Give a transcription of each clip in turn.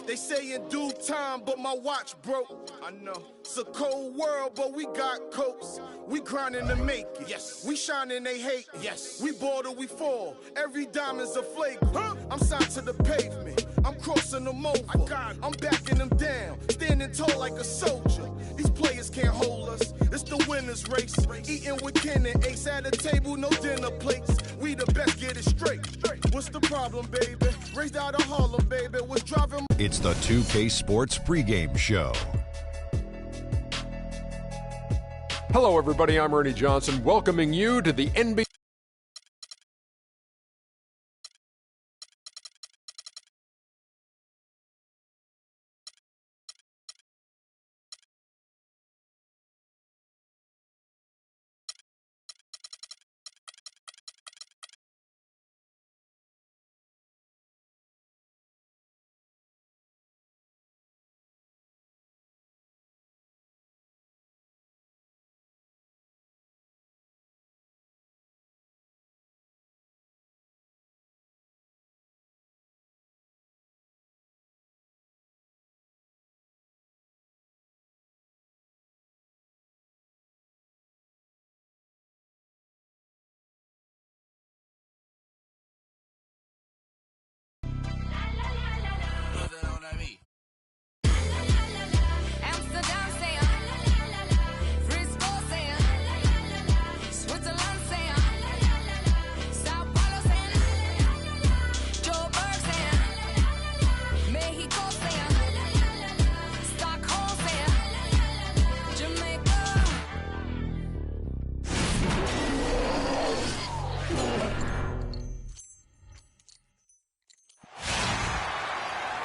They say in due time, but my watch broke. I know. It's a cold world, but we got coats. We grinding to make it. Yes. We shining, they hate. Yes. We bored or we fall. Every diamond's a flagrant. Huh? I'm signed to the pavement. I'm crossing them over. I'm backing them down. Standing tall like a soldier. These players can't hold us. It's the winner's race. Eating with Ken and Ace at a table, no dinner plates. We the best, get it straight. What's the problem, baby? Raised out of Harlem, baby. What's driving? It's the 2K Sports pregame show. Hello, everybody. I'm Ernie Johnson, welcoming you to the NBA.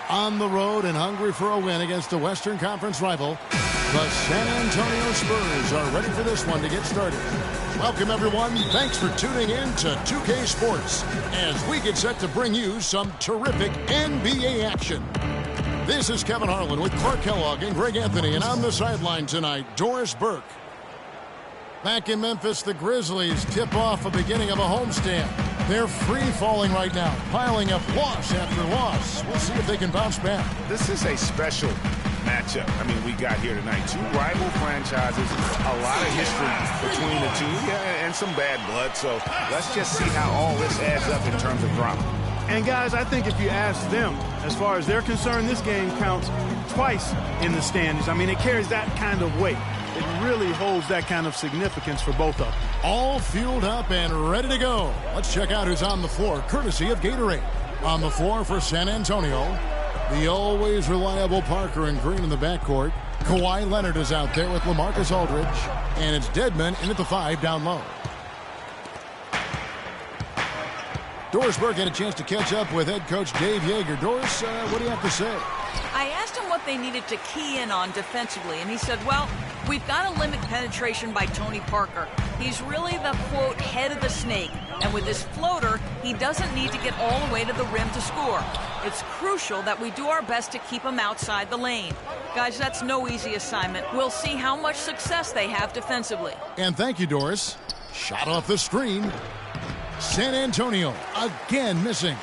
On the road and hungry for a win against a Western Conference rival, the San Antonio Spurs are ready for this one to get started. Welcome, everyone. Thanks for tuning in to 2K Sports as we get set to bring you some terrific NBA action. This is Kevin Harlan with Clark Kellogg and Greg Anthony, and on the sideline tonight, Doris Burke. Back in Memphis, the Grizzlies tip off a beginning of a homestand. They're free-falling right now, piling up loss after loss. We'll see if they can bounce back. This is a special matchup. I mean, we got here tonight two rival franchises, a lot of history between the two, and some bad blood. So let's just see how all this adds up in terms of drama. And, guys, I think if you ask them, as far as they're concerned, this game counts twice in the standings. I mean, it carries that kind of weight. It really holds that kind of significance for both of them. All fueled up and ready to go. Let's check out who's on the floor, courtesy of Gatorade. On the floor for San Antonio, the always reliable Parker and Green in the backcourt. Kawhi Leonard is out there with LaMarcus Aldridge. And it's Dedmon in at the 5 down low. Doris Burke had a chance to catch up with head coach Dave Yeager. Doris, what do you have to say? I asked him what they needed to key in on defensively, and he said, well, we've got to limit penetration by Tony Parker. He's really the, quote, head of the snake, and with his floater, he doesn't need to get all the way to the rim to score. It's crucial that we do our best to keep him outside the lane. Guys, that's no easy assignment. We'll see how much success they have defensively. And thank you, Doris. Shot off the screen. San Antonio again missing.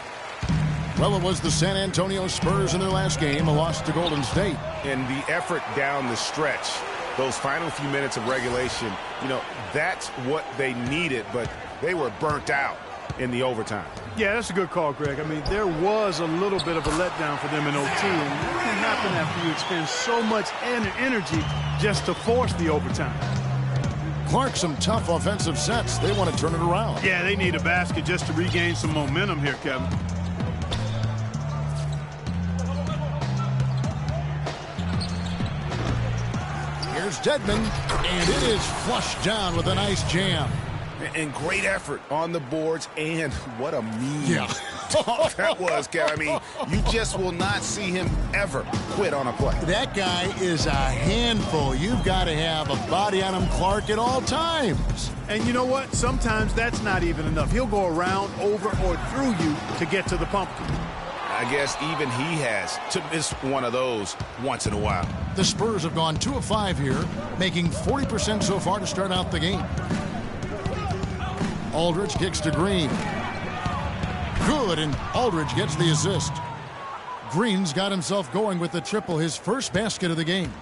Well, it was the San Antonio Spurs in their last game, a loss to Golden State. And the effort down the stretch, those final few minutes of regulation, you know, that's what they needed, but they were burnt out in the overtime. Yeah, that's a good call, Greg. I mean, there was a little bit of a letdown for them in OT, and that can happen after you expend so much energy just to force the overtime. Clark, some tough offensive sets. They want to turn it around. Yeah, they need a basket just to regain some momentum here, Kevin. Here's Dedmon, and it is flushed down with a nice jam. And great effort on the boards, and what a mean that was, Kev. I mean, you just will not see him ever quit on a play. That guy is a handful. You've got to have a body on him, Clark, at all times. And you know what? Sometimes that's not even enough. He'll go around, over, or through you to get to the pumpkin. I guess even he has to miss one of those once in a while. The Spurs have gone 2 of 5 here, making 40% so far to start out the game. Aldridge kicks to Green. Good, and Aldridge gets the assist. Green's got himself going with the triple, his first basket of the game.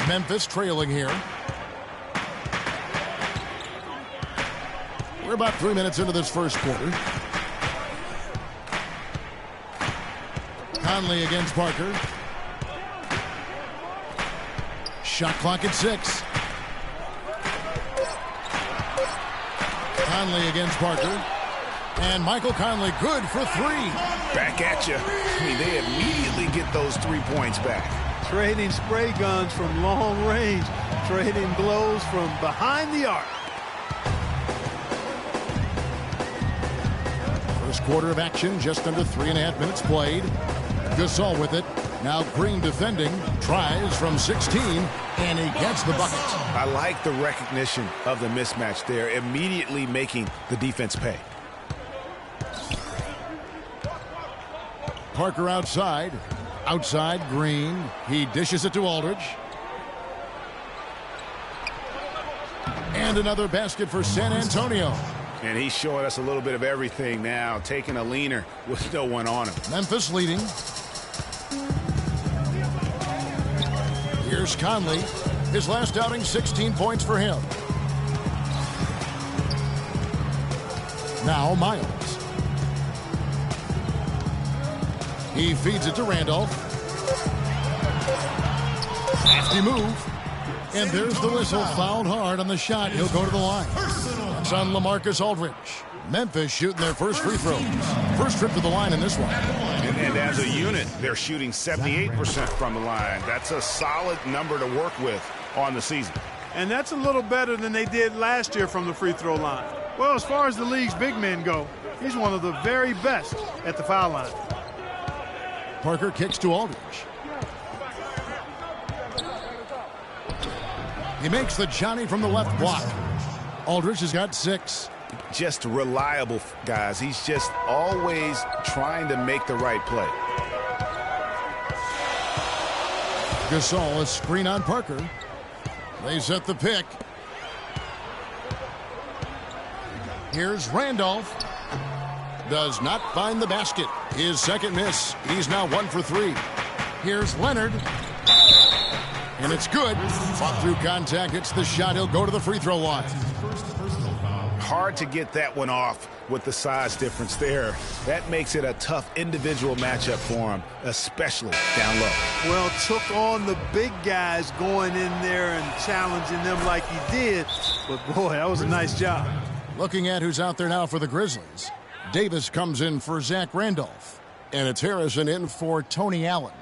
Memphis trailing here. We're about 3 minutes into this first quarter. Conley against Parker. Shot clock at 6. Conley against Parker. And Michael Conley good for 3. Back at you. I mean, they immediately get those 3 points back. Trading spray guns from long range. Trading blows from behind the arc. First quarter of action, just under 3.5 minutes played. Gasol with it. Now Green defending. Tries from 16, and he gets the bucket. I like the recognition of the mismatch there, immediately making the defense pay. Parker outside. Outside, Green. He dishes it to Aldridge. And another basket for San Antonio. And he's showing us a little bit of everything now, taking a leaner with no one on him. Memphis leading. Here's Conley. His last outing, 16 points for him. Now Miles. He feeds it to Randolph. Nasty move. And there's the whistle. Fouled hard on the shot. He'll go to the line. It's on LaMarcus Aldridge. Memphis shooting their first free throws. First trip to the line in this one. And as a unit, they're shooting 78% from the line. That's a solid number to work with on the season. And that's a little better than they did last year from the free throw line. Well, as far as the league's big men go, he's one of the very best at the foul line. Parker kicks to Aldridge. He makes the Johnny from the left block. Aldridge has got 6. Just reliable, guys. He's just always trying to make the right play. Gasol, a screen on Parker. They set the pick. Here's Randolph. Does not find the basket. His second miss. He's now 1 for 3. Here's Leonard. And it's good. Fought through contact. Hits the shot. He'll go to the free throw line. Hard to get that one off with the size difference there. That makes it a tough individual matchup for him, especially down low. Well, took on the big guys going in there and challenging them like he did. But, boy, that was a nice job. Looking at who's out there now for the Grizzlies. Davis comes in for Zach Randolph. And it's Harrison in for Tony Allen.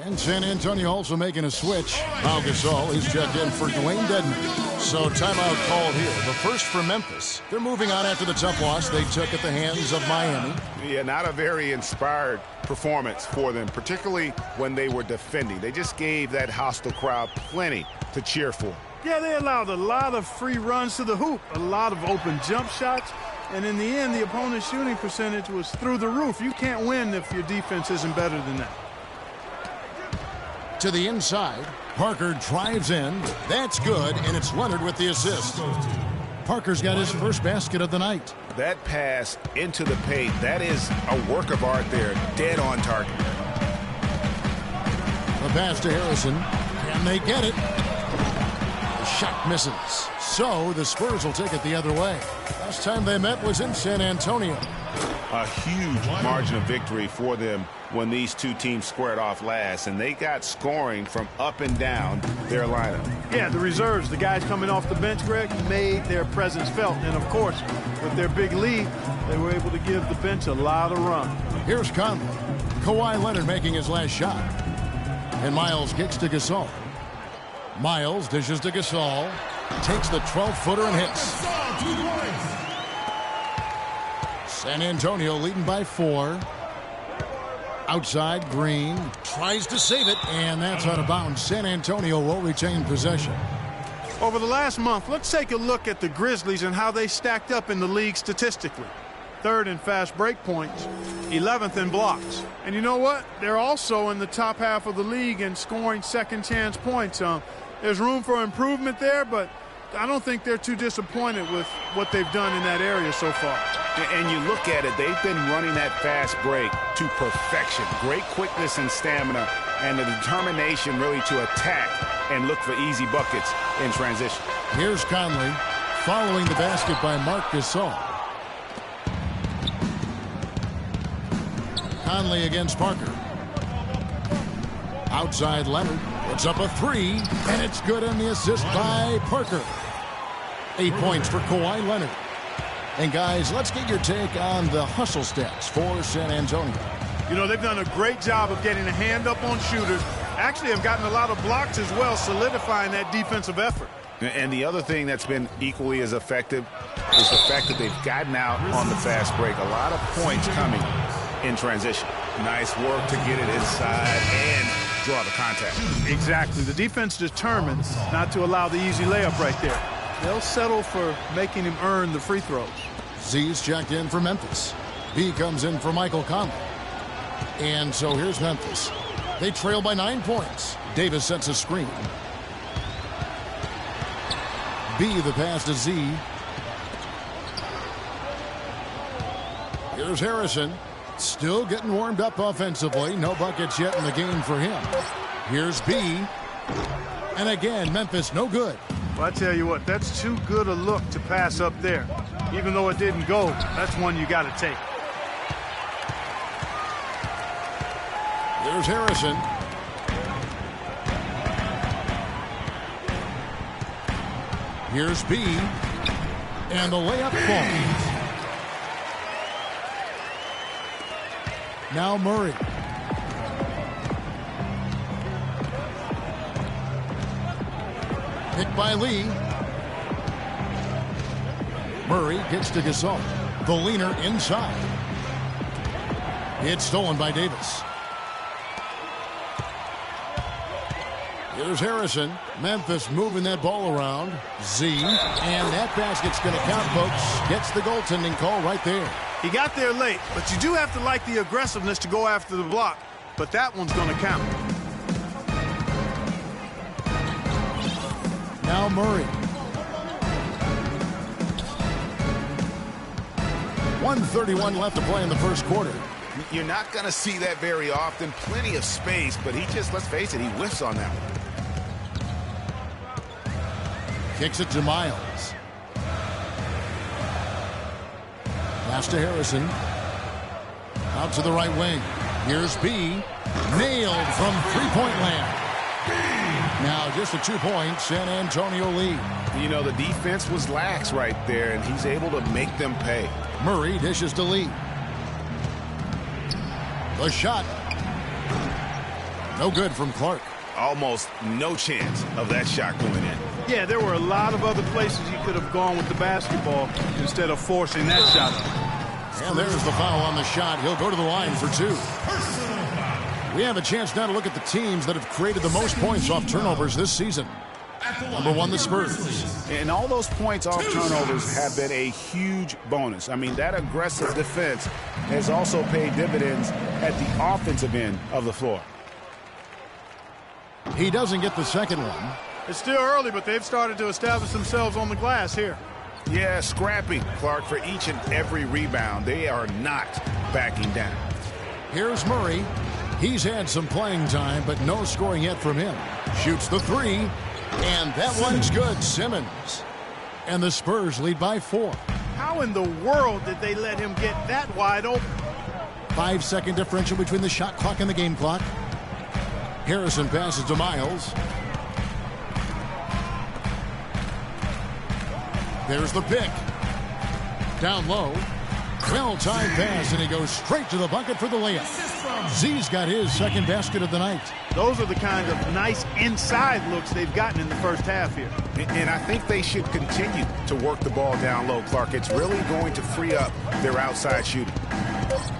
And San Antonio also making a switch. Pau Gasol is checked in for Dwayne Dedmon. So timeout called here. The first for Memphis. They're moving on after the tough loss they took at the hands of Miami. Yeah, not a very inspired performance for them, particularly when they were defending. They just gave that hostile crowd plenty to cheer for. Yeah, they allowed a lot of free runs to the hoop, a lot of open jump shots. And in the end, the opponent's shooting percentage was through the roof. You can't win if your defense isn't better than that. To the inside. Parker drives in. That's good, and it's Leonard with the assist. Parker's got his first basket of the night. That pass into the paint, that is a work of art there. Dead on target. The pass to Harrison. Can they get it? The shot misses. So the Spurs will take it the other way. Last time they met was in San Antonio. A huge margin of victory for them when these two teams squared off last, and they got scoring from up and down their lineup. Yeah, the reserves, the guys coming off the bench, Greg, made their presence felt. And, of course, with their big lead, they were able to give the bench a lot of run. Here's Conley. Kawhi Leonard making his last shot. And Miles kicks to Gasol. Miles dishes to Gasol. Takes the 12-footer and hits. San Antonio leading by 4. Outside, Green tries to save it, and that's out of bounds. San Antonio will retain possession. Over the last month, let's take a look at the Grizzlies and how they stacked up in the league statistically. 3rd in fast break points, 11th in blocks. And you know what? They're also in the top half of the league in scoring second chance points. There's room for improvement there, but I don't think they're too disappointed with what they've done in that area so far. And you look at it, they've been running that fast break to perfection. Great quickness and stamina, and the determination really to attack and look for easy buckets in transition. Here's Conley following the basket by Marc Gasol. Conley against Parker. Outside Leonard puts up a three, and it's good on the assist by Parker. 8 points for Kawhi Leonard. And guys, let's get your take on the hustle stats for San Antonio. You know, they've done a great job of getting a hand up on shooters. Actually have gotten a lot of blocks as well, solidifying that defensive effort. And the other thing that's been equally as effective is the fact that they've gotten out on the fast break. A lot of points coming in transition. Nice work to get it inside and draw the contact. Exactly. The defense determined not to allow the easy layup right there. They'll settle for making him earn the free throws. Z's checked in for Memphis. B comes in for Michael Conley. And so here's Memphis. They trail by 9 points. Davis sets a screen. B the pass to Z. Here's Harrison. Still getting warmed up offensively. No buckets yet in the game for him. Here's B. And again, Memphis no good. Well, I tell you what, that's too good a look to pass up there. Even though it didn't go, that's one you got to take. There's Harrison. Here's B. And the layup falls. Now Murray. Picked by Lee. Murray gets to Gasol. The leaner inside. It's stolen by Davis. Here's Harrison. Memphis moving that ball around. Z. And that basket's going to count, folks. Gets the goaltending call right there. He got there late, but you do have to like the aggressiveness to go after the block. But that one's going to count. Now Murray. 1:31 left to play in the first quarter. You're not going to see that very often. Plenty of space, but he just, let's face it, he whiffs on that one. Kicks it to Miles. Pass to Harrison. Out to the right wing. Here's B. Nailed from three-point land. Now just a 2-point San Antonio lead. You know, the defense was lax right there, and he's able to make them pay. Murray dishes to Lee. The shot. No good from Clark. Almost no chance of that shot going in. Yeah, there were a lot of other places he could have gone with the basketball instead of forcing that shot. And there's the foul on the shot. He'll go to the line for 2. We have a chance now to look at the teams that have created the most points off turnovers this season. Number 1, the Spurs. And all those points off turnovers have been a huge bonus. I mean, that aggressive defense has also paid dividends at the offensive end of the floor. He doesn't get the second one. It's still early, but they've started to establish themselves on the glass here. Yeah, scrapping, Clark, for each and every rebound. They are not backing down. Here's Murray. He's had some playing time, but no scoring yet from him. Shoots the 3, and that one's good. Simmons. And the Spurs lead by 4. How in the world did they let him get that wide open? 5-second differential between the shot clock and the game clock. Harrison passes to Miles. There's the pick. Down low. Well-timed pass, and he goes straight to the bucket for the layup. Z's got his second basket of the night. Those are the kind of nice inside looks they've gotten in the first half here. And I think they should continue to work the ball down low, Clark. It's really going to free up their outside shooting.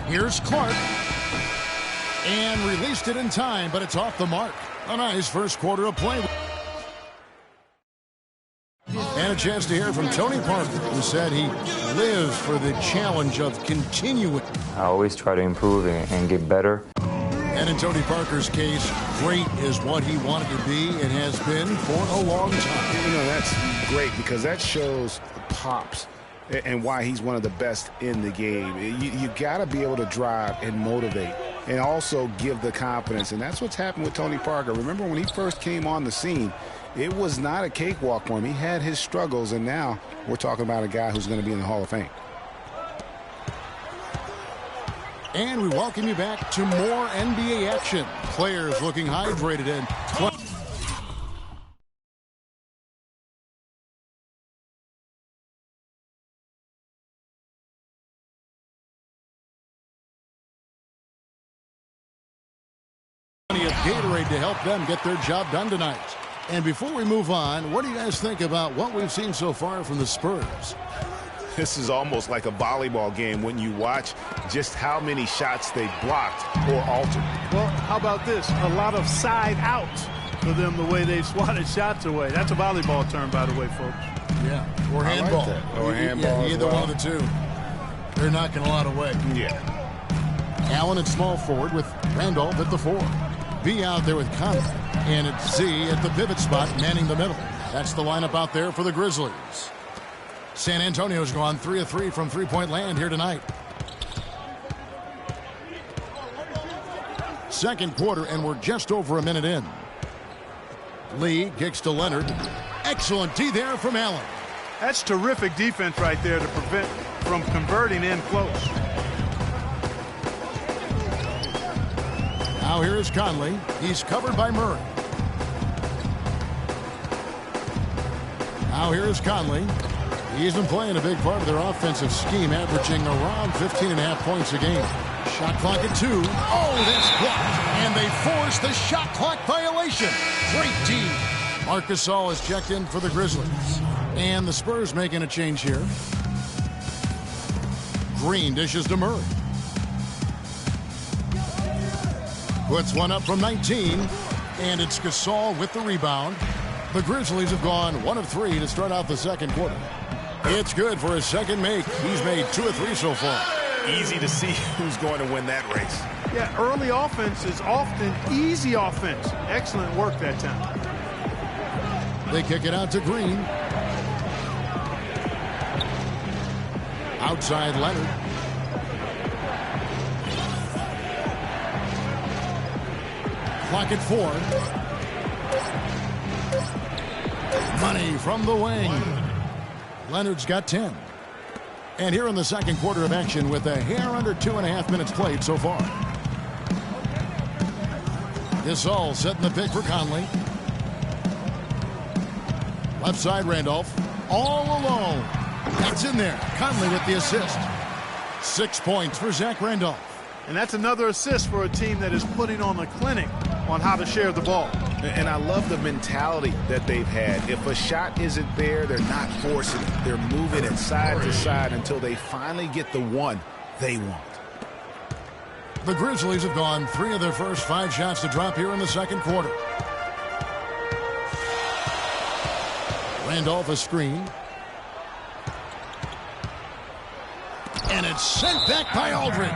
Here's Clark. And released it in time, but it's off the mark. A nice first quarter of play. And a chance to hear from Tony Parker, who said he lives for the challenge of continuing. I always try to improve and get better. And in Tony Parker's case, great is what he wanted to be and has been for a long time. You know, that's great because that shows the pops and why he's one of the best in the game. You got to be able to drive and motivate and also give the confidence, and that's what's happened with Tony Parker. Remember when he first came on the scene, it was not a cakewalk for him. He had his struggles, and now we're talking about a guy who's going to be in the Hall of Fame. And we welcome you back to more NBA action. Players looking hydrated and plenty of Gatorade to help them get their job done tonight. And before we move on, what do you guys think about what we've seen so far from the Spurs? This is almost like a volleyball game when you watch just how many shots they blocked or altered. Well, how about this? A lot of side outs for them the way they've swatted shots away. That's a volleyball term, by the way, folks. Yeah, or handball. Like or handball. Yeah, either one of the two. They're knocking a lot away. Yeah. Allen at small forward with Randolph at the 4. B out there with Conley. And it's Z at the pivot spot, manning the middle. That's the lineup out there for the Grizzlies. San Antonio's gone 3 of 3 from three-point land here tonight. Second quarter, and we're just over a minute in. Lee kicks to Leonard. Excellent D there from Allen. That's terrific defense right there to prevent from converting in close. Now here is Conley. He's covered by Murray. Now here is Conley. He's been playing a big part of their offensive scheme, averaging around 15.5 points a game. Shot clock at 2. Oh, that's blocked. And they force the shot clock violation. Great D. Marc Gasol is checked in for the Grizzlies. And the Spurs making a change here. Green dishes to Murray. Puts one up from 19. And it's Gasol with the rebound. The Grizzlies have gone 1 of 3 to start out the second quarter. It's good for his second make. He's made 2 of 3 so far. Easy to see who's going to win that race. Yeah, early offense is often easy offense. Excellent work that time. They kick it out to Green. Outside Leonard. Clock at 4. Money from the wing. Leonard's got 10. And here in the second quarter of action with a hair under 2.5 minutes played so far. Gasol setting the pick for Conley. Left side Randolph. All alone. That's in there. Conley with the assist. 6 points for Zach Randolph. And that's another assist for a team that is putting on a clinic on how to share the ball. And I love the mentality that they've had. If a shot isn't there, they're not forcing it. They're moving it side to side until they finally get the one they want. The Grizzlies have gone 3 of their first 5 shots to drop here in the second quarter. Randolph a screen. And it's sent back by Aldridge.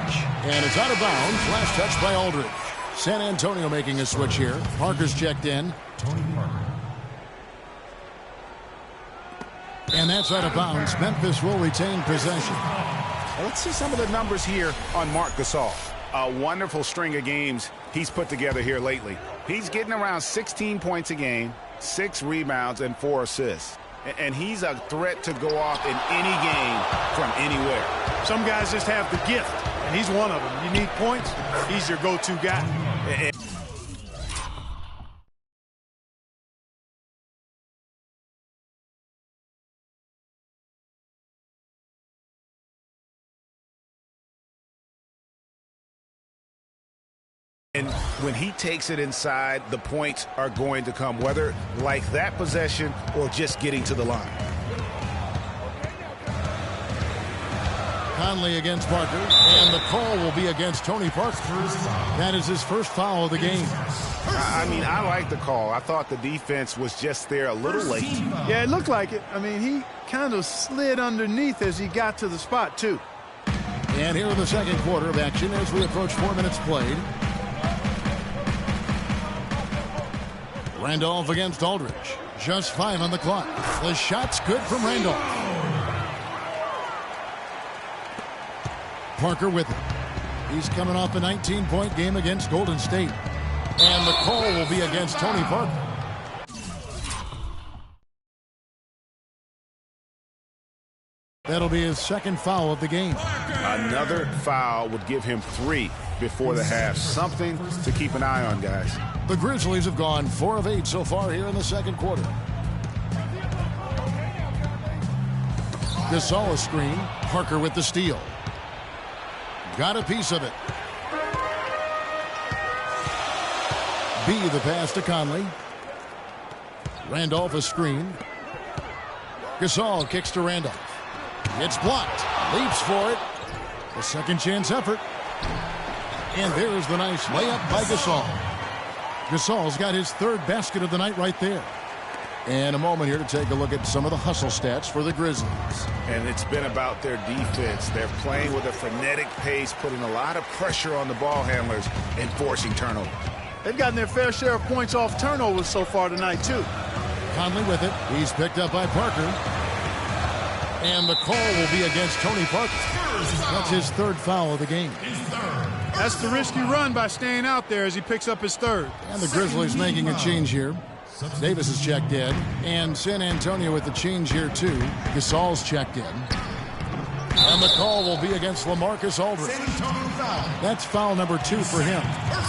And it's out of bounds. Last touch by Aldridge. San Antonio making a switch here. Parker's checked in. Tony Parker. And that's out of bounds. Memphis will retain possession. Well, let's see some of the numbers here on Marc Gasol. A wonderful string of games he's put together here lately. He's getting around 16 points a game, 6 rebounds, and 4 assists. And he's a threat to go off in any game from anywhere. Some guys just have the gift, and he's one of them. You need points, he's your go-to guy. And when he takes it inside, the points are going to come, whether like that possession or just getting to the line. Conley against Parker, and the call will be against Tony Parker. That is his first foul of the game. I mean, I like the call. I thought the defense was just there a little late. Yeah, it looked like it. I mean, he kind of slid underneath as he got to the spot, too. And here in the second quarter of action as we approach 4 minutes played. Randolph against Aldridge. Just 5 on the clock. The shot's good from Randolph. Parker with it. He's coming off a 19-point game against Golden State. And the call will be against Tony Parker. That'll be his second foul of the game. Another foul would give him 3 before the half. Something to keep an eye on, guys. The Grizzlies have gone 4 of 8 so far here in the second quarter. Gasol screen. Parker with the steal. Got a piece of it. B the pass to Conley. Randolph a screen. Gasol kicks to Randolph. It's blocked. Leaps for it. A second chance effort. And there's the nice layup by Gasol. Gasol's got his 3rd basket of the night right there. And a moment here to take a look at some of the hustle stats for the Grizzlies. And it's been about their defense. They're playing with a frenetic pace, putting a lot of pressure on the ball handlers and forcing turnovers. They've gotten their fair share of points off turnovers so far tonight, too. Conley with it. He's picked up by Parker. And the call will be against Tony Parker. That's his 3rd foul of the game. That's the risky run by staying out there as he picks up his 3rd. And the Grizzlies making a change here. Davis is checked in. And San Antonio with the change here, too. Gasol's checked in. And the call will be against LaMarcus Aldridge. That's foul number 2 for him.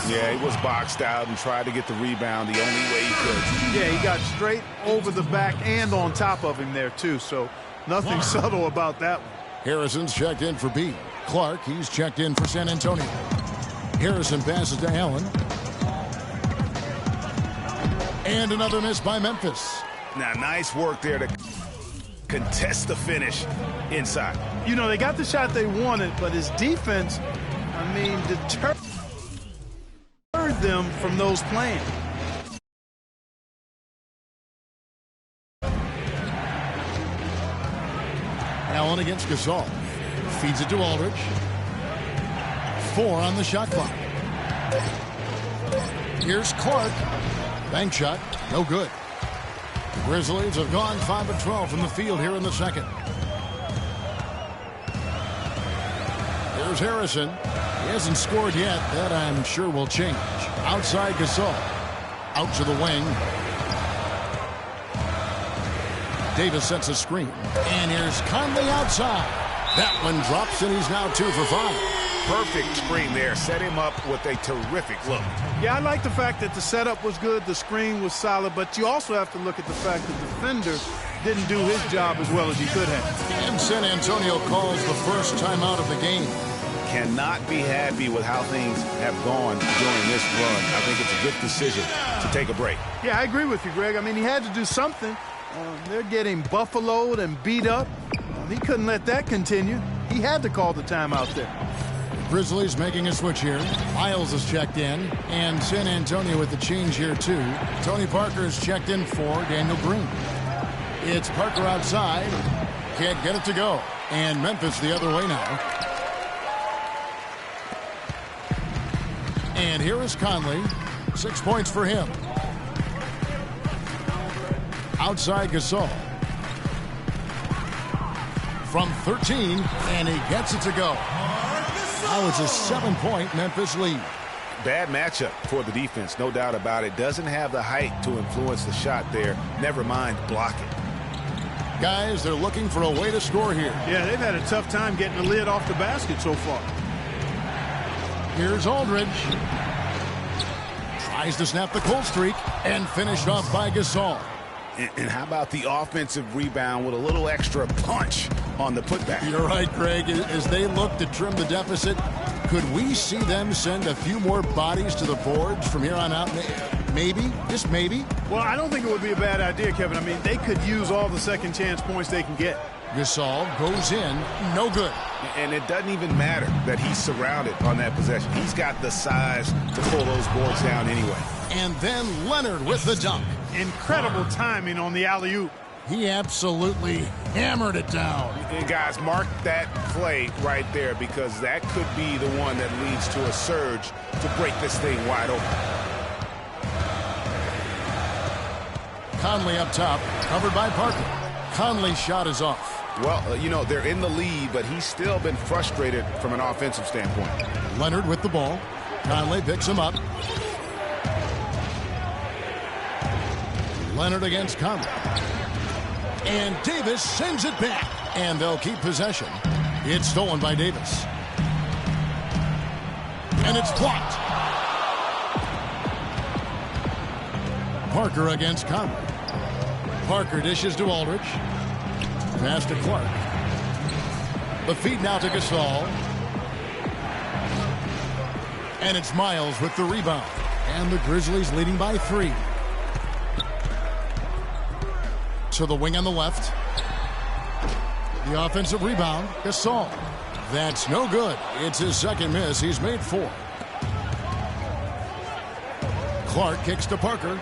Yeah, he was boxed out and tried to get the rebound the only way he could. Yeah, he got straight over the back and on top of him there, too. So nothing subtle about that one. Harrison's checked in for B. Clark, he's checked in for San Antonio. Harrison passes to Allen. And another miss by Memphis. Now, nice work there to contest the finish inside. You know, they got the shot they wanted, but his defense, I mean, deterred them from those plans. Allen against Gasol. Feeds it to Aldridge. 4 on the shot clock. Here's Clark. Bank shot. No good. The Grizzlies have gone 5 of 12 from the field here in the second. Here's Harrison. He hasn't scored yet. That, I'm sure, will change. Outside Gasol. Out to the wing. Davis sets a screen. And here's Conley outside. That one drops, and he's now 2 for 5. Perfect screen there. Set him up with a terrific look. Yeah, I like the fact that the setup was good, the screen was solid, but you also have to look at the fact that the defender didn't do his job as well as he could have. And San Antonio calls the first timeout of the game. Cannot be happy with how things have gone during this run. I think it's a good decision to take a break. Yeah, I agree with you, Greg. I mean, he had to do something. They're getting buffaloed and beat up. He couldn't let that continue. He had to call the timeout there. Grizzlies making a switch here. Miles is checked in. And San Antonio with the change here, too. Tony Parker is checked in for Daniel Green. It's Parker outside. Can't get it to go. And Memphis the other way now. And here is Conley. 6 points for him. Outside Gasol. From 13, and he gets it to go. Now it's a 7-point Memphis lead. Bad matchup for the defense, no doubt about it. Doesn't have the height to influence the shot there. Never mind blocking. Guys, they're looking for a way to score here. Yeah, they've had a tough time getting the lid off the basket so far. Here's Aldridge. Tries to snap the cold streak and finished off by Gasol. And how about the offensive rebound with a little extra punch on the putback? You're right, Greg. As they look to trim the deficit, could we see them send a few more bodies to the boards from here on out? Maybe, just maybe. Well, I don't think it would be a bad idea, Kevin. I mean, they could use all the second chance points they can get. Gasol goes in, no good. And it doesn't even matter that he's surrounded on that possession. He's got the size to pull those boards down anyway. And then Leonard with the dunk. Incredible timing on the alley-oop. He absolutely hammered it down. And guys, mark that play right there, because that could be the one that leads to a surge to break this thing wide open. Conley up top, covered by Parker. Conley's shot is off. Well, you know, they're in the lead, but he's still been frustrated from an offensive standpoint. Leonard with the ball. Conley picks him up. Leonard against Conley. And Davis sends it back. And they'll keep possession. It's stolen by Davis. And it's blocked. Parker against Conley. Parker dishes to Aldridge. Pass to Clark. The feed now to Gasol. And it's Miles with the rebound. And the Grizzlies leading by 3. To the wing on the left. The offensive rebound, Gasol. That's no good. It's his second miss. He's made 4. Clark kicks to Parker.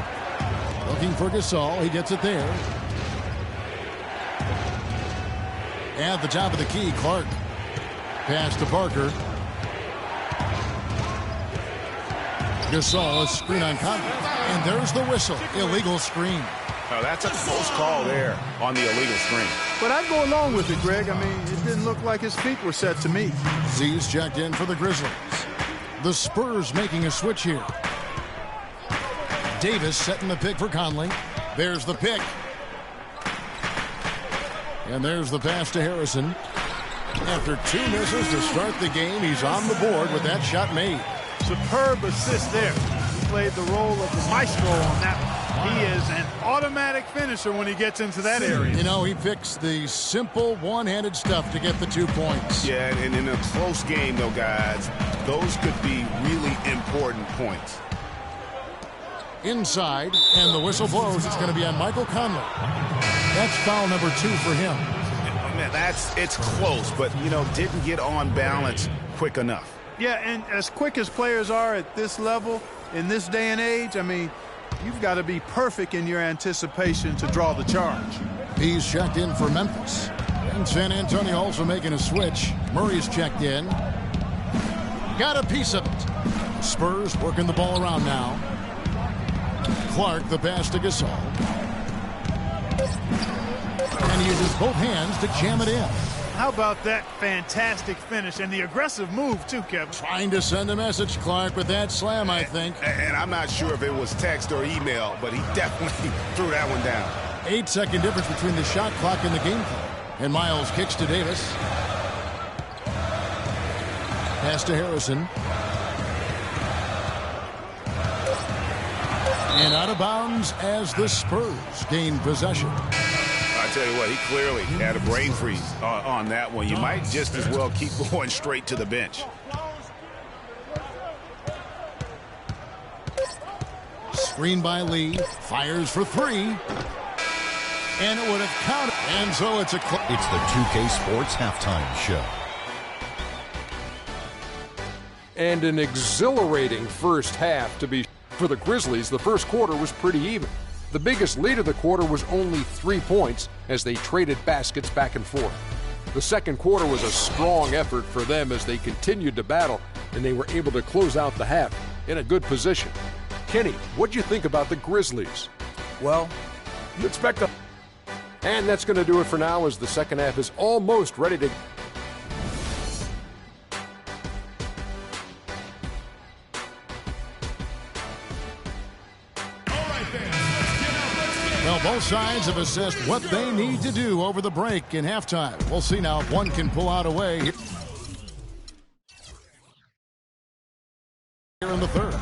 Looking for Gasol. He gets it there. At the top of the key, Clark. Pass to Parker. Gasol, a screen on Conley. And there's the whistle. Illegal screen. Oh, that's a close call there on the illegal screen. But I'd go along with it, Greg. I mean, it didn't look like his feet were set to me. Z's checked in for the Grizzlies. The Spurs making a switch here. Davis setting the pick for Conley. There's the pick. And there's the pass to Harrison. After 2 misses to start the game, he's on the board with that shot made. Superb assist there. He played the role of the maestro on that one. He is an automatic finisher when he gets into that area. You know, he picks the simple one-handed stuff to get the 2 points. Yeah, and in a close game, though, guys, those could be really important points. Inside, and the whistle blows. It's going to be on Michael Conley. That's foul number 2 for him. Man, it's close, but, you know, didn't get on balance quick enough. Yeah, and as quick as players are at this level, in this day and age, I mean, you've got to be perfect in your anticipation to draw the charge. He's checked in for Memphis. And San Antonio also making a switch. Murray's checked in. Got a piece of it. Spurs working the ball around now. Clark, the pass to Gasol. And he uses both hands to jam it in. How about that fantastic finish and the aggressive move, too, Kevin? Trying to send a message, Clark, with that slam, I think. And I'm not sure if it was text or email, but he definitely threw that one down. 8-second difference between the shot clock and the game clock. And Miles kicks to Davis. Pass to Harrison. And out of bounds as the Spurs gain possession. I tell you what, he clearly had a brain freeze on that one. You might just as well keep going straight to the bench. Screen by Lee. Fires for 3. And it would have counted. And so it's a... It's the 2K Sports Halftime Show. And an exhilarating first half to be for the Grizzlies. The first quarter was pretty even. The biggest lead of the quarter was only 3 points as they traded baskets back and forth. The second quarter was a strong effort for them as they continued to battle, and they were able to close out the half in a good position. Kenny, what'd you think about the Grizzlies? Well, You expect a... And that's going to do it for now as the second half is almost ready to... Well, both sides have assessed what they need to do over the break in halftime. We'll see now if one can pull out a way here in the third.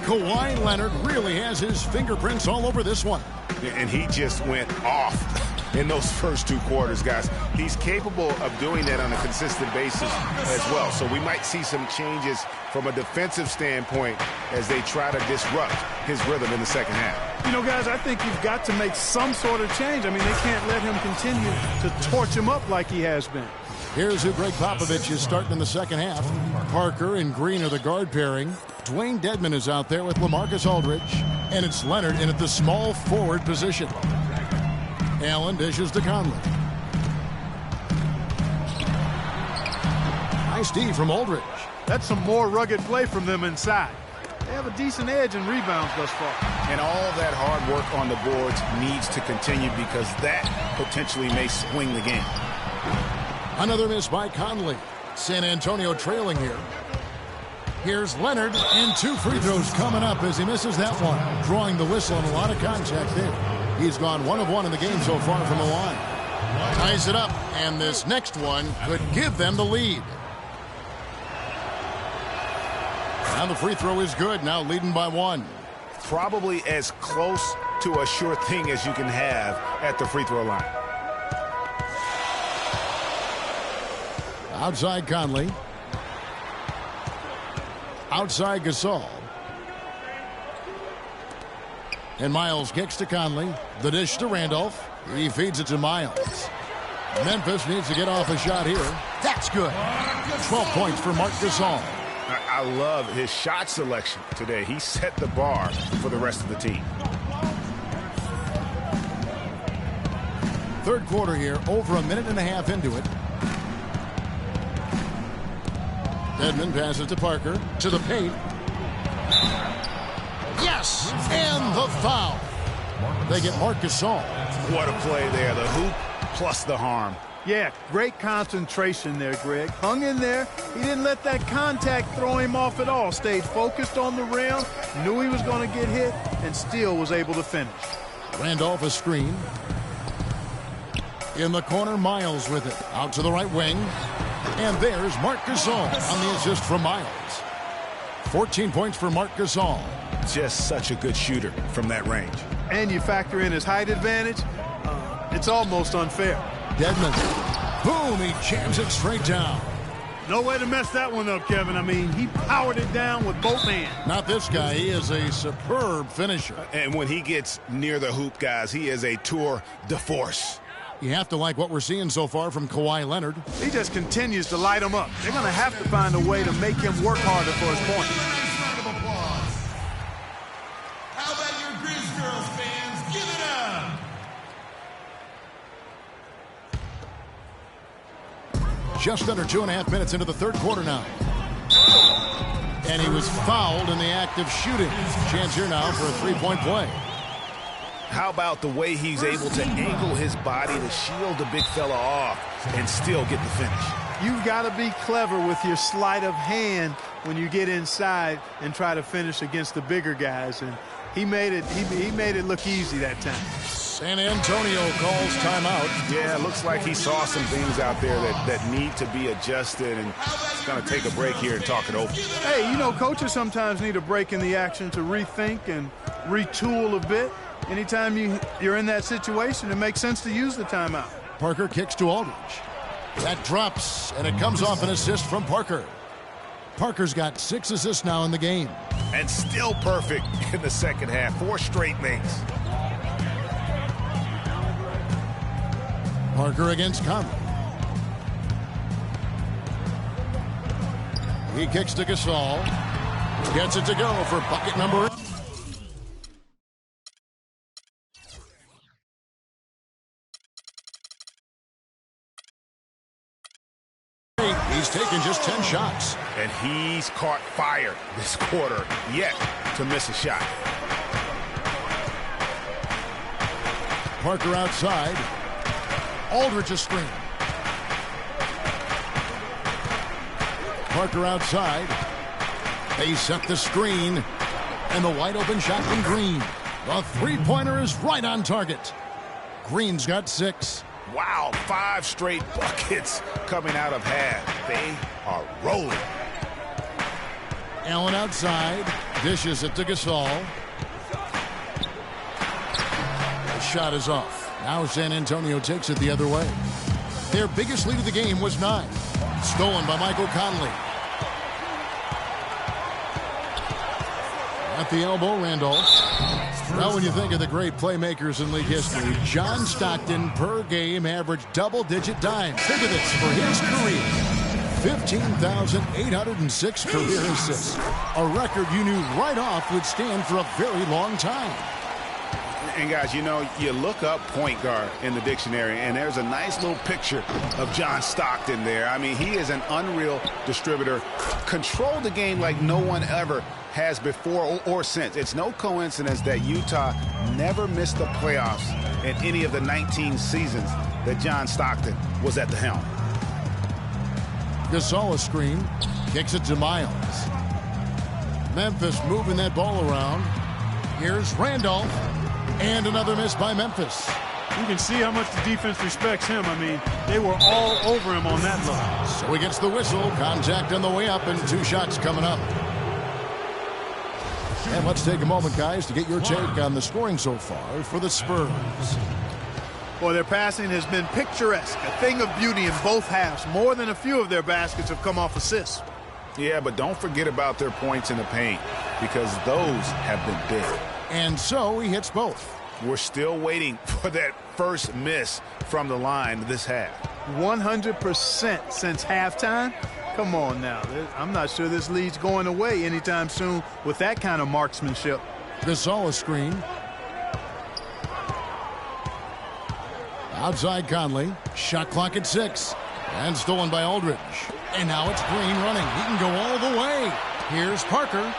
Kawhi Leonard really has his fingerprints all over this one. And he just went off in those first 2 quarters, guys. He's capable of doing that on a consistent basis as well. So we might see some changes from a defensive standpoint as they try to disrupt his rhythm in the second half. You know, guys, I think you've got to make some sort of change. I mean, they can't let him continue to torch him up like he has been. Here's who Greg Popovich is starting in the second half. Parker and Green are the guard pairing. Dwayne Dedmon is out there with LaMarcus Aldridge. And it's Leonard in at the small forward position. Allen dishes to Conley. Nice D from Aldridge. That's some more rugged play from them inside. They have a decent edge in rebounds thus far. And all that hard work on the boards needs to continue because that potentially may swing the game. Another miss by Conley. San Antonio trailing here. Here's Leonard, and 2 free throws coming up as he misses that one. Drawing the whistle and a lot of contact there. He's gone 1 of 1 in the game so far from the line. Ties it up, and this next one could give them the lead. Now the free throw is good, now leading by 1. Probably as close to a sure thing as you can have at the free throw line. Outside Conley. Outside Gasol. And Miles kicks to Conley. The dish to Randolph. He feeds it to Miles. Memphis needs to get off a shot here. That's good. 12 points for Marc Gasol. I love his shot selection today. He set the bar for the rest of the team. Third quarter here, over a minute and a half into it. Edmond passes to Parker, to the paint. Yes! And the foul. They get Marc Gasol. What a play there. The hoop plus the harm. Yeah, great concentration there, Greg. Hung in there. He didn't let that contact throw him off at all. Stayed focused on the rim, knew he was going to get hit, and still was able to finish. Randolph a screen. In the corner, Miles with it. Out to the right wing. And there's Marc Gasol on the assist from Miles. 14 points for Marc Gasol. Just such a good shooter from that range. And you factor in his height advantage, it's almost unfair. Dedmon. Boom, he jams it straight down. No way to mess that one up, Kevin. I mean, he powered it down with both hands. Not this guy. He is a superb finisher. And when he gets near the hoop, guys, he is a tour de force. You have to like what we're seeing so far from Kawhi Leonard. He just continues to light him up. They're going to have to find a way to make him work harder for his points. How about your Grizz Girls fans? Give it up! Just under 2.5 minutes into the third quarter now. And he was fouled in the act of shooting. Chance here now for a three-point play. How about the way he's able to angle his body to shield the big fella off and still get the finish? You've got to be clever with your sleight of hand when you get inside and try to finish against the bigger guys. And he made it look easy that time. San Antonio calls timeout. Yeah, it looks like he saw some things out there that need to be adjusted, and he's going to take a break here and talk it over. Hey, you know, coaches sometimes need a break in the action to rethink and retool a bit. Anytime you're in that situation, it makes sense to use the timeout. Parker kicks to Aldridge. That drops, and it comes off an assist from Parker. Parker's got 6 assists now in the game. And still perfect in the second half. 4 straight makes. Parker against Conley. He kicks to Gasol. Gets it to go for bucket number 8. He's taken just 10 shots. And he's caught fire this quarter, yet to miss a shot. Parker outside. Aldridge a screen. Parker outside. They set the screen. And the wide open shot from Green. The three-pointer is right on target. Green's got 6. Wow, 5 straight buckets coming out of half. They are rolling. Allen outside. Dishes it to Gasol. The shot is off. Now San Antonio takes it the other way. Their biggest lead of the game was 9. Stolen by Michael Conley. At the elbow, Randolph. Now when you think of the great playmakers in league history, John Stockton per game averaged double-digit dimes. Think of this for his career. 15,806 career assists. A record you knew right off would stand for a very long time. And guys, you know, you look up point guard in the dictionary, and there's a nice little picture of John Stockton there. I mean, he is an unreal distributor. Controlled the game like no one ever has before or since. It's no coincidence that Utah never missed the playoffs in any of the 19 seasons that John Stockton was at the helm. Gasol a screen. Kicks it to Miles. Memphis moving that ball around. Here's Randolph. And another miss by Memphis. You can see how much the defense respects him. I mean, they were all over him on that look. So he gets the whistle. Contact on the way up and 2 shots coming up. And let's take a moment, guys, to get your take on the scoring so far for the Spurs. Boy, their passing has been picturesque, a thing of beauty in both halves. More than a few of their baskets have come off assists. Yeah, but don't forget about their points in the paint, because those have been big. And so he hits both. We're still waiting for that first miss from the line this half. 100% since halftime? Come on now. I'm not sure this lead's going away anytime soon with that kind of marksmanship. Gasol a screen. Outside Conley. Shot clock at 6. And stolen by Aldridge. And now it's Green running. He can go all the way. Here's Parker.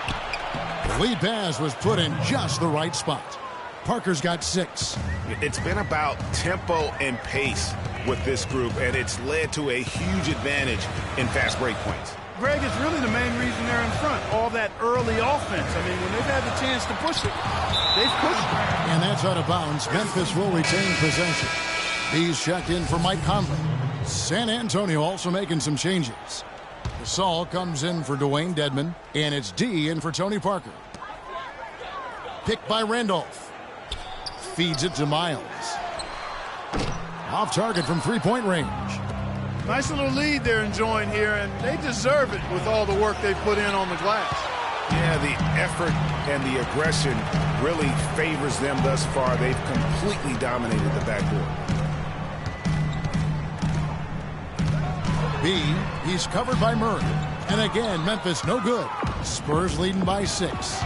The lead pass was put in just the right spot. Parker's got 6. It's been about tempo and pace with this group, and it's led to a huge advantage in fast break points. Greg, it's really the main reason they're in front. All that early offense. I mean, when they've had the chance to push it, they've pushed it. And that's out of bounds. Memphis will retain possession. He's checked in for Mike Conley. San Antonio also making some changes. Gasol comes in for Dwayne Dedmon, and it's D in for Tony Parker. Picked by Randolph. Feeds it to Miles. Off target from 3-point range. Nice little lead they're enjoying here, and they deserve it with all the work they put in on the glass. Yeah, the effort and the aggression really favors them thus far. They've completely dominated the backcourt. B, he's covered by Murray. And again, Memphis no good. Spurs leading by 6.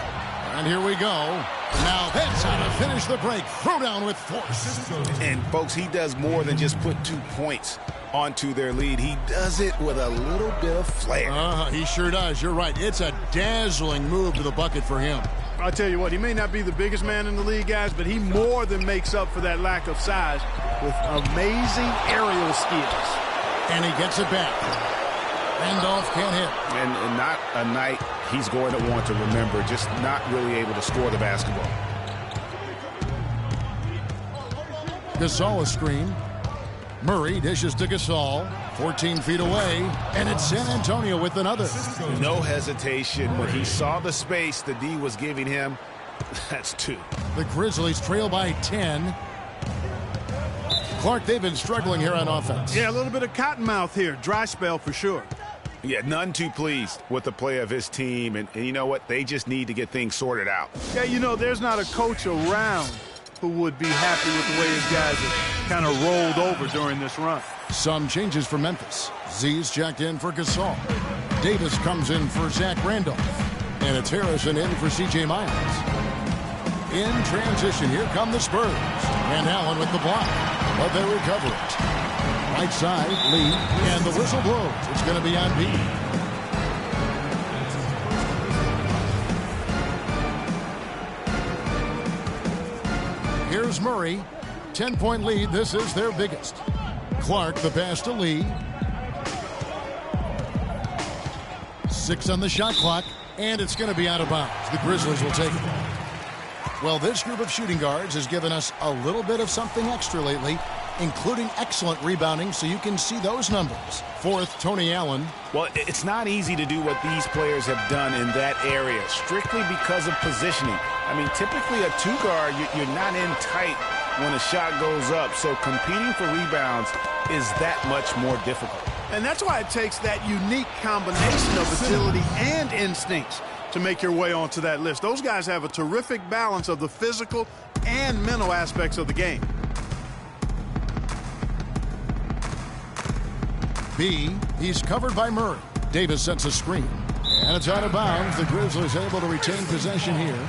And here we go. Now that's how to finish the break. Throw down with force. And, folks, he does more than just put 2 points onto their lead. He does it with a little bit of flair. He sure does. You're right. It's a dazzling move to the bucket for him. I'll tell you what, he may not be the biggest man in the league, guys, but he more than makes up for that lack of size with amazing aerial skills. And he gets it back. Randolph can't hit. And not a night he's going to want to remember, just not really able to score the basketball. Gasol a screen. Murray dishes to Gasol. 14 feet away. And it's San Antonio with another. No hesitation. When he saw the space the D was giving him, that's 2. The Grizzlies trail by 10. Clark, they've been struggling here on offense. Yeah, a little bit of cottonmouth here. Dry spell for sure. Yeah, none too pleased with the play of his team. And you know what? They just need to get things sorted out. Yeah, you know, there's not a coach around who would be happy with the way his guys have kind of rolled over during this run. Some changes for Memphis. Z's checked in for Gasol. Davis comes in for Zach Randolph. And it's Harrison in for C.J. Miles. In transition, here come the Spurs. And Allen with the block. But they recover it. Right side, Lee. And the whistle blows. It's going to be on B. Here's Murray. 10-point lead. This is their biggest. Clark, the pass to Lee. 6 on the shot clock. And it's going to be out of bounds. The Grizzlies will take it. Well, this group of shooting guards has given us a little bit of something extra lately, including excellent rebounding, so you can see those numbers. 4th, Tony Allen. Well, it's not easy to do what these players have done in that area, strictly because of positioning. I mean, typically a 2-guard, you're not in tight when a shot goes up, so competing for rebounds is that much more difficult. And that's why it takes that unique combination of agility and instincts to make your way onto that list. Those guys have a terrific balance of the physical and mental aspects of the game. B, he's covered by Murray. Davis sets a screen. And it's out of bounds. The Grizzlies able to retain possession here.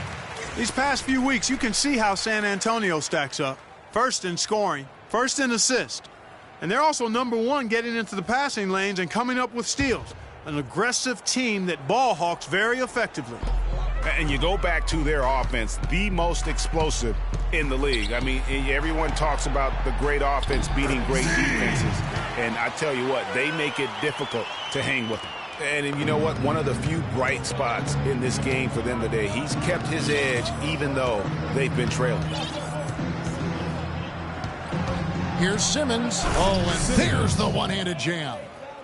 These past few weeks, you can see how San Antonio stacks up. First in scoring, first in assist. And they're also #1 getting into the passing lanes and coming up with steals. An aggressive team that ball hawks very effectively. And you go back to their offense, the most explosive in the league. I mean, everyone talks about the great offense beating great defenses. And I tell you what, they make it difficult to hang with him. And you know what? One of the few bright spots in this game for them today, he's kept his edge even though they've been trailing. Here's Simmons. Oh, and there's the one-handed jam.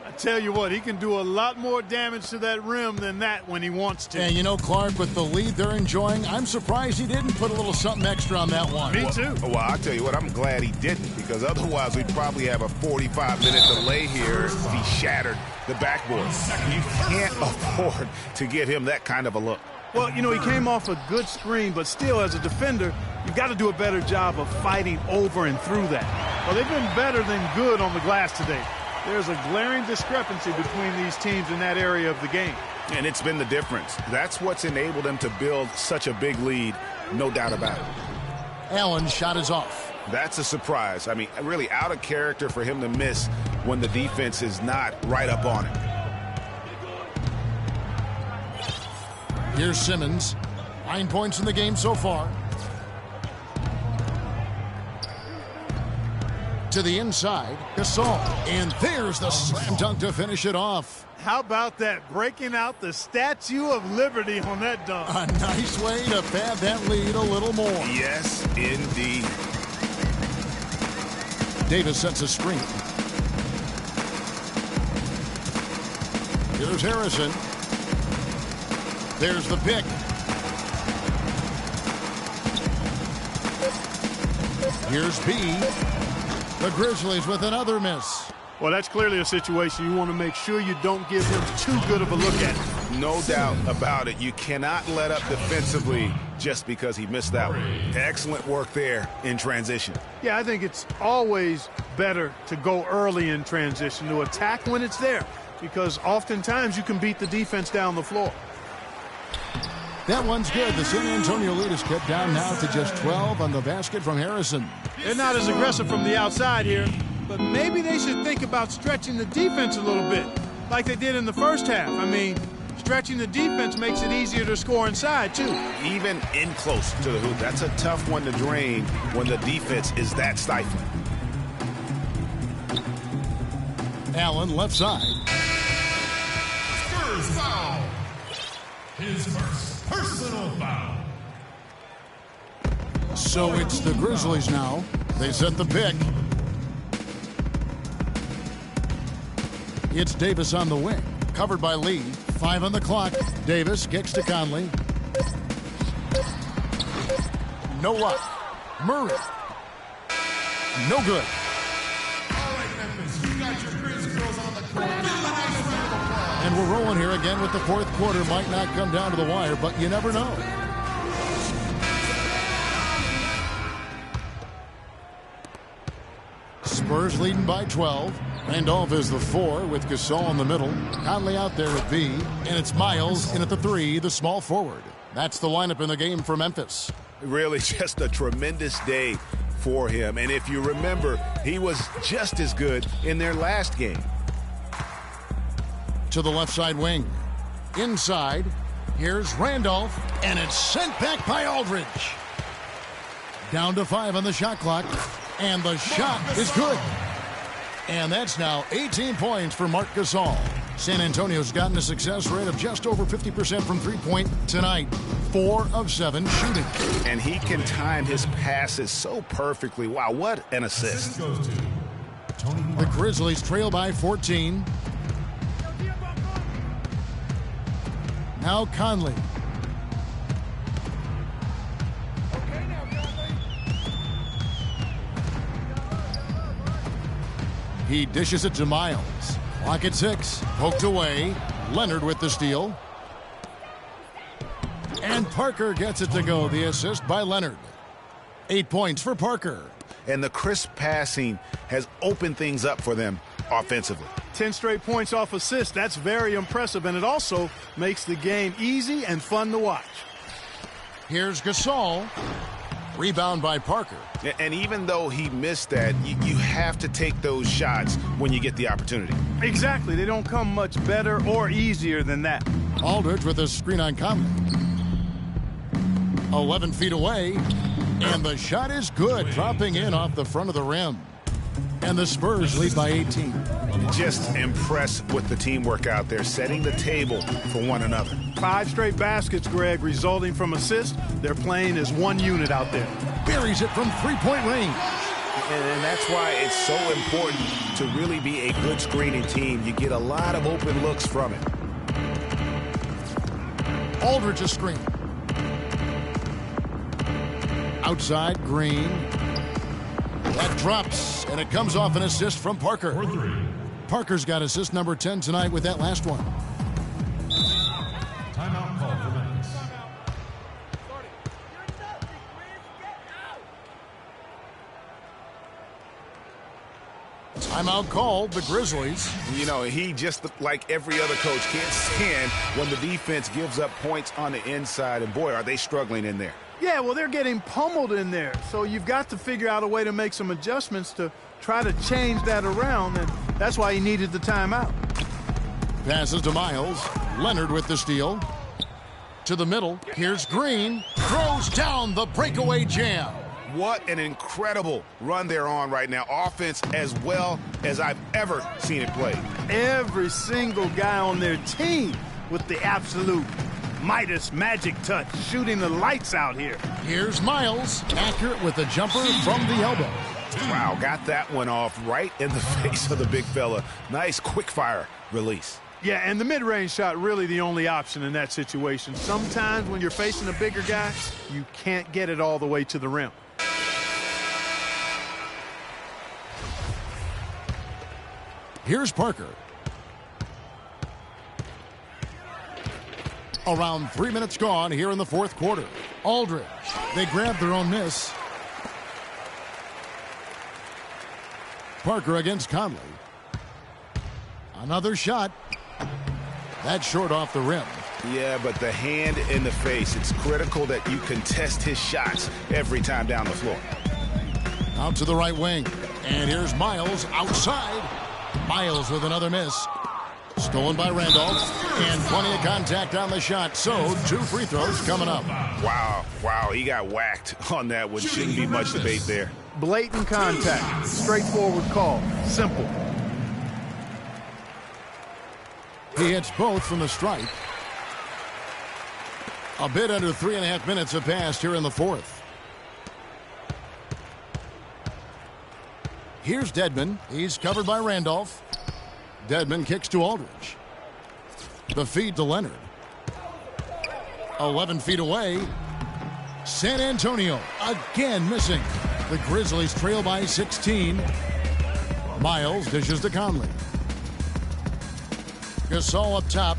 I tell you what, he can do a lot more damage to that rim than that when he wants to. And you know, Clark, with the lead they're enjoying, I'm surprised he didn't put a little something extra on that one. Me too. Well, I'll tell you what, I'm glad he didn't, because otherwise we'd probably have a 45-minute delay here if he shattered the backboard. You can't afford to give him that kind of a look. Well, you know, he came off a good screen, but still, as a defender, you've got to do a better job of fighting over and through that. Well, they've been better than good on the glass today. There's a glaring discrepancy between these teams in that area of the game. And it's been the difference. That's what's enabled them to build such a big lead, no doubt about it. Allen's shot is off. That's a surprise. I mean, really out of character for him to miss when the defense is not right up on him. Here's Simmons. 9 points in the game so far. To the inside, Gasol. And there's the slam dunk to finish it off. How about that? Breaking out the Statue of Liberty on that dunk. A nice way to pad that lead a little more. Yes, indeed. Davis sets a screen. Here's Harrison. There's the pick. Here's B. The Grizzlies with another miss. Well, that's clearly a situation you want to make sure you don't give him too good of a look at it. No doubt about it. You cannot let up defensively just because he missed that one. Excellent work there in transition. Yeah, I think it's always better to go early in transition, to attack when it's there, because oftentimes you can beat the defense down the floor. That one's good. The San Antonio lead is cut down now to just 12 on the basket from Harrison. They're not as aggressive from the outside here, but maybe they should think about stretching the defense a little bit, like they did in the first half. I mean, stretching the defense makes it easier to score inside, too. Even in close to the hoop, that's a tough one to drain when the defense is that stifling. Allen left side. Spurs foul. His first personal foul. So it's the Grizzlies now. They set the pick. It's Davis on the wing. Covered by Lee. 5 on the clock. Davis kicks to Conley. No luck. Murray. No good. All right, Memphis, you got your Grizz girls on the court. Give them a nice round of applause. And we're rolling here again with the fourth quarter. Might not come down to the wire, but you never know. Spurs leading by 12. Randolph is the 4 with Gasol in the middle. Conley out there at B. And it's Miles in at the 3, the small forward. That's the lineup in the game for Memphis. Really just a tremendous day for him. And if you remember, he was just as good in their last game. To the left side wing. Inside, here's Randolph, and it's sent back by Aldridge. Down to 5 on the shot clock, and the shot is good. And that's now 18 points for Marc Gasol. San Antonio's gotten a success rate of just over 50% from three-point tonight. 4 of 7 shooting. And he can time his passes so perfectly. Wow, what an assist. The Grizzlies trail by 14. Now Conley. He dishes it to Miles. Clock at 6. Poked away. Leonard with the steal. And Parker gets it to go. The assist by Leonard. 8 points for Parker. And the crisp passing has opened things up for them offensively. 10 straight points off assists. That's very impressive, and it also makes the game easy and fun to watch. Here's Gasol. Rebound by Parker. And even though he missed that, you have to take those shots when you get the opportunity. Exactly. They don't come much better or easier than that. Aldridge with a screen on Conley. 11 feet away. And the shot is good, dropping in off the front of the rim. And the Spurs lead by 18. Just impressed with the teamwork out there, setting the table for one another. 5 straight baskets, Greg, resulting from assists. They're playing as one unit out there. Buries it from three-point range. And that's why it's so important to really be a good screening team. You get a lot of open looks from it. Aldridge a screen. Outside, Green. That drops, and it comes off an assist from Parker. Parker's got assist number 10 tonight with that last one. Timeout call for Memphis. Timeout called, the Grizzlies. You know, he just like every other coach can't stand when the defense gives up points on the inside, and boy, are they struggling in there. Yeah, well, they're getting pummeled in there, so you've got to figure out a way to make some adjustments to try to change that around, and that's why he needed the timeout. Passes to Miles. Leonard with the steal. To the middle. Here's Green. Throws down the breakaway jam. What an incredible run they're on right now. Offense as well as I've ever seen it played. Every single guy on their team with the absolute Midas magic touch, shooting the lights out here. Here's Miles, accurate with the jumper from the elbow. Wow, got that one off right in the face of the big fella. Nice quick fire release. Yeah, and the mid-range shot really the only option in that situation. Sometimes when you're facing a bigger guy, you can't get it all the way to the rim. Here's Parker. Around 3 minutes gone here in the fourth quarter. Aldridge. They grab their own miss. Parker against Conley. Another shot. That's short off the rim. Yeah, but the hand in the face, it's critical that you contest his shots every time down the floor. Out to the right wing. And here's Miles outside. Miles with another miss. Stolen by Randolph, and plenty of contact on the shot, so 2 free throws coming up. Wow, he got whacked on that one. Shouldn't be much debate there. Blatant contact, straightforward call, simple. He hits both from the stripe. A bit under 3.5 minutes have passed here in the fourth. Here's Dedmon. He's covered by Randolph. Dedmon kicks to Aldridge. The feed to Leonard. 11 feet away. San Antonio again missing. The Grizzlies trail by 16. Miles dishes to Conley. Gasol up top.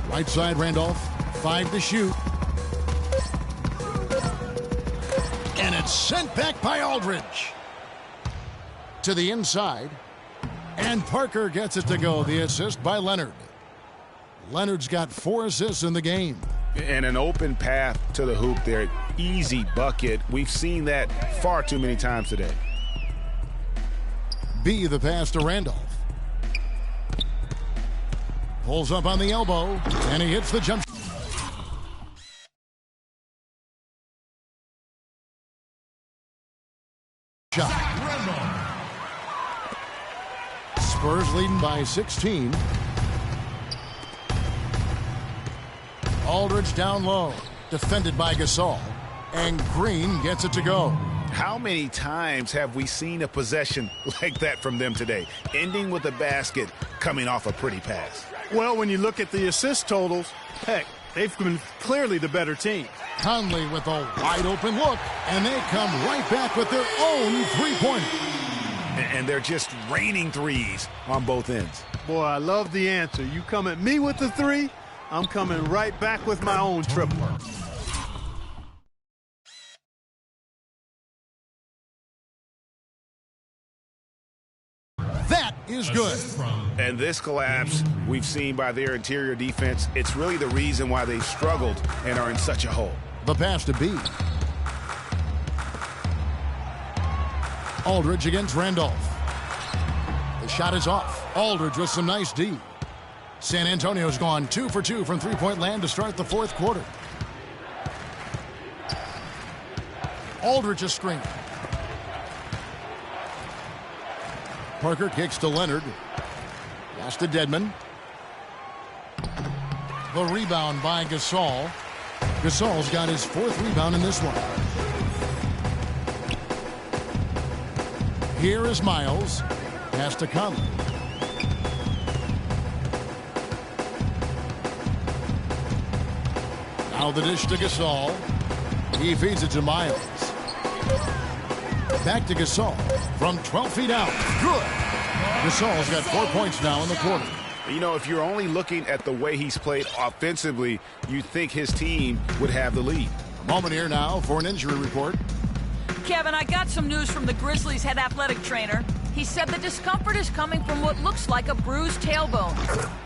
Right side Randolph. 5 to shoot. And it's sent back by Aldridge. To the inside. And Parker gets it to go. The assist by Leonard. Leonard's got 4 assists in the game. And an open path to the hoop there. Easy bucket. We've seen that far too many times today. B, the pass to Randolph. Pulls up on the elbow. And he hits the jump. Shot. Spurs leading by 16. Aldridge down low. Defended by Gasol. And Green gets it to go. How many times have we seen a possession like that from them today? Ending with a basket, coming off a pretty pass. Well, when you look at the assist totals, heck, they've been clearly the better team. Conley with a wide open look, and they come right back with their own three-pointer. And they're just raining threes on both ends. Boy, I love the answer. You come at me with the 3, I'm coming right back with my own triple. That is good. And this collapse we've seen by their interior defense, it's really the reason why they've struggled and are in such a hole. The pass to B. Aldridge against Randolph. The shot is off. Aldridge with some nice D. San Antonio's gone 2 for 2 from three-point land to start the fourth quarter. Aldridge a screen. Parker kicks to Leonard. Pass to Dedmon. The rebound by Gasol. Gasol's got his 4th rebound in this one. Here is Miles. Pass to Conley. Now the dish to Gasol. He feeds it to Miles. Back to Gasol from 12 feet out. Good. Gasol's got 4 points now in the quarter. You know, if you're only looking at the way he's played offensively, you'd think his team would have the lead. A moment here now for an injury report. Kevin, I got some news from the Grizzlies' head athletic trainer. He said the discomfort is coming from what looks like a bruised tailbone.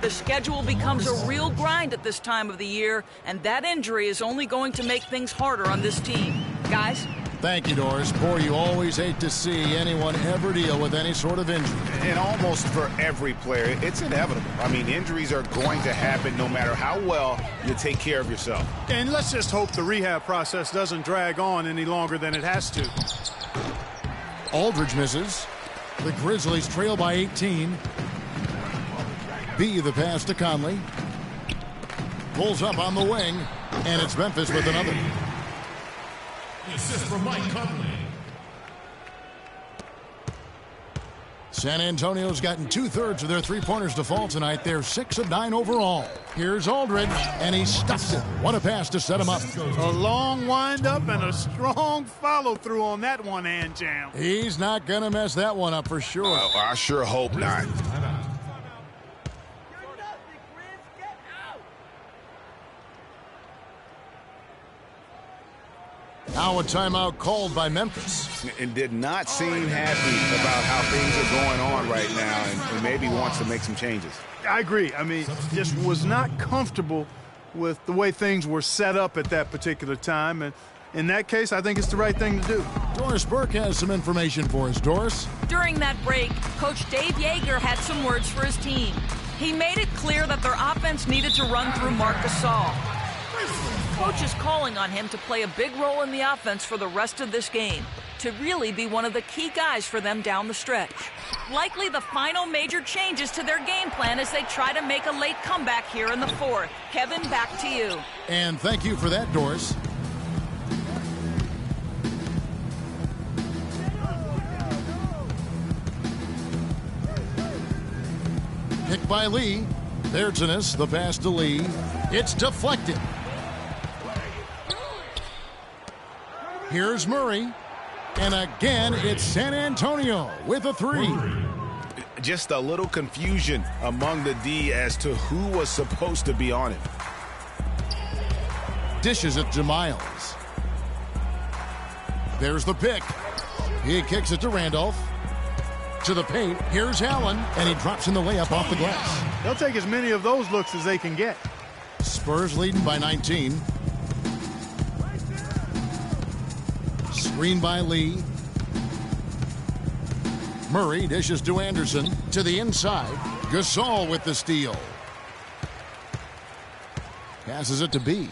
The schedule becomes a real grind at this time of the year, and that injury is only going to make things harder on this team. Guys? Thank you, Doris. Boy, you always hate to see anyone ever deal with any sort of injury. And almost for every player, it's inevitable. I mean, injuries are going to happen no matter how well you take care of yourself. And let's just hope the rehab process doesn't drag on any longer than it has to. Aldridge misses. The Grizzlies trail by 18. B, the pass to Conley. Pulls up on the wing, and it's Memphis with another. The assist from Mike Conley. San Antonio's gotten 2/3 of their three-pointers to fall tonight. They're 6 of 9 overall. Here's Aldridge, and he stuffs it. What a pass to set him up. A long wind-up and a strong follow-through on that one-hand jam. He's not going to mess that one up for sure. I sure hope not. Now a timeout called by Memphis. And did not seem happy about how things are going on right now, and maybe wants to make some changes. I agree. I mean, just was not comfortable with the way things were set up at that particular time. And in that case, I think it's the right thing to do. Doris Burke has some information for us. Doris? During that break, Coach Dave Yeager had some words for his team. He made it clear that their offense needed to run through Marc Gasol. Coach is calling on him to play a big role in the offense for the rest of this game, to really be one of the key guys for them down the stretch. Likely the final major changes to their game plan as they try to make a late comeback here in the 4th. Kevin, back to you. And thank you for that, Doris. Picked by Lee. There's the pass to Lee. It's deflected. Here's Murray. And again, it's San Antonio with a 3. Just a little confusion among the D as to who was supposed to be on it. Dishes it to Miles. There's the pick. He kicks it to Randolph. To the paint. Here's Allen. And he drops in the layup off the glass. They'll take as many of those looks as they can get. Spurs leading by 19. Screen by Lee. Murray dishes to Anderson. To the inside. Gasol with the steal. Passes it to B.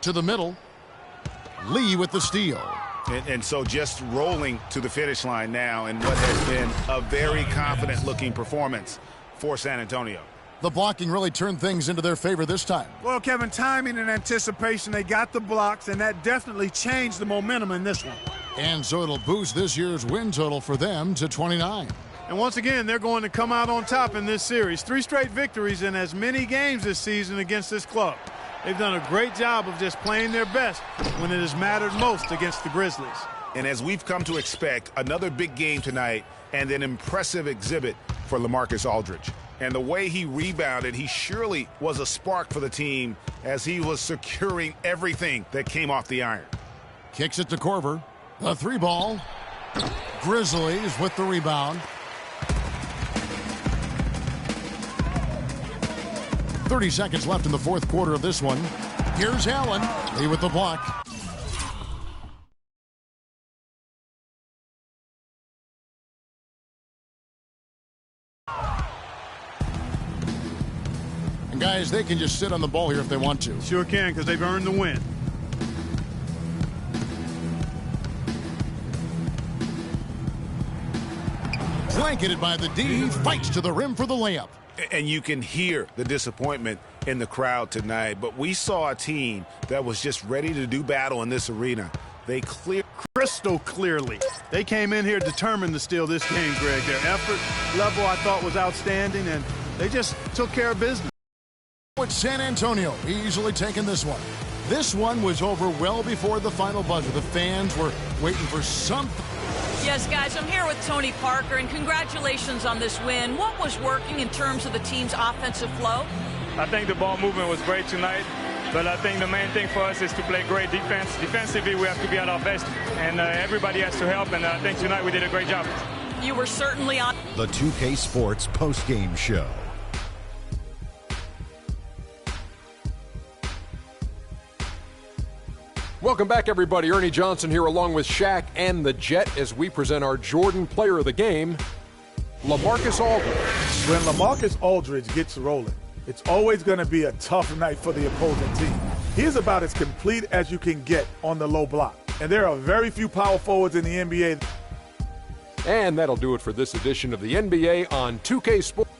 To the middle. Lee with the steal. And so just rolling to the finish line now in what has been a very confident-looking performance for San Antonio. The blocking really turned things into their favor this time. Well, Kevin, timing and anticipation, they got the blocks, and that definitely changed the momentum in this one. And so it'll boost this year's win total for them to 29. And once again, they're going to come out on top in this series. 3 straight victories in as many games this season against this club. They've done a great job of just playing their best when it has mattered most against the Grizzlies. And as we've come to expect, another big game tonight and an impressive exhibit for LaMarcus Aldridge. And the way he rebounded, he surely was a spark for the team as he was securing everything that came off the iron. Kicks it to Korver. The 3 ball. Grizzlies with the rebound. 30 seconds left in the 4th quarter of this one. Here's Allen. Lee with the block. And guys, they can just sit on the ball here if they want to. Sure can, because they've earned the win. Blanketed by the D, he fights to the rim for the layup. And you can hear the disappointment in the crowd tonight. But we saw a team that was just ready to do battle in this arena. They cleared crystal clearly. They came in here determined to steal this game, Greg. Their effort level, I thought, was outstanding, and they just took care of business. With San Antonio easily taking this one. This one was over well before the final buzzer. The fans were waiting for something. Yes, guys, I'm here with Tony Parker, and congratulations on this win. What was working in terms of the team's offensive flow? I think the ball movement was great tonight, but I think the main thing for us is to play great defense. Defensively, we have to be at our best, and everybody has to help, and I think tonight we did a great job. You were certainly on the 2K Sports postgame show. Welcome back, everybody. Ernie Johnson here along with Shaq and the Jet as we present our Jordan Player of the Game, LaMarcus Aldridge. When LaMarcus Aldridge gets rolling, it's always going to be a tough night for the opposing team. He's about as complete as you can get on the low block. And there are very few power forwards in the NBA. And that'll do it for this edition of the NBA on 2K Sports.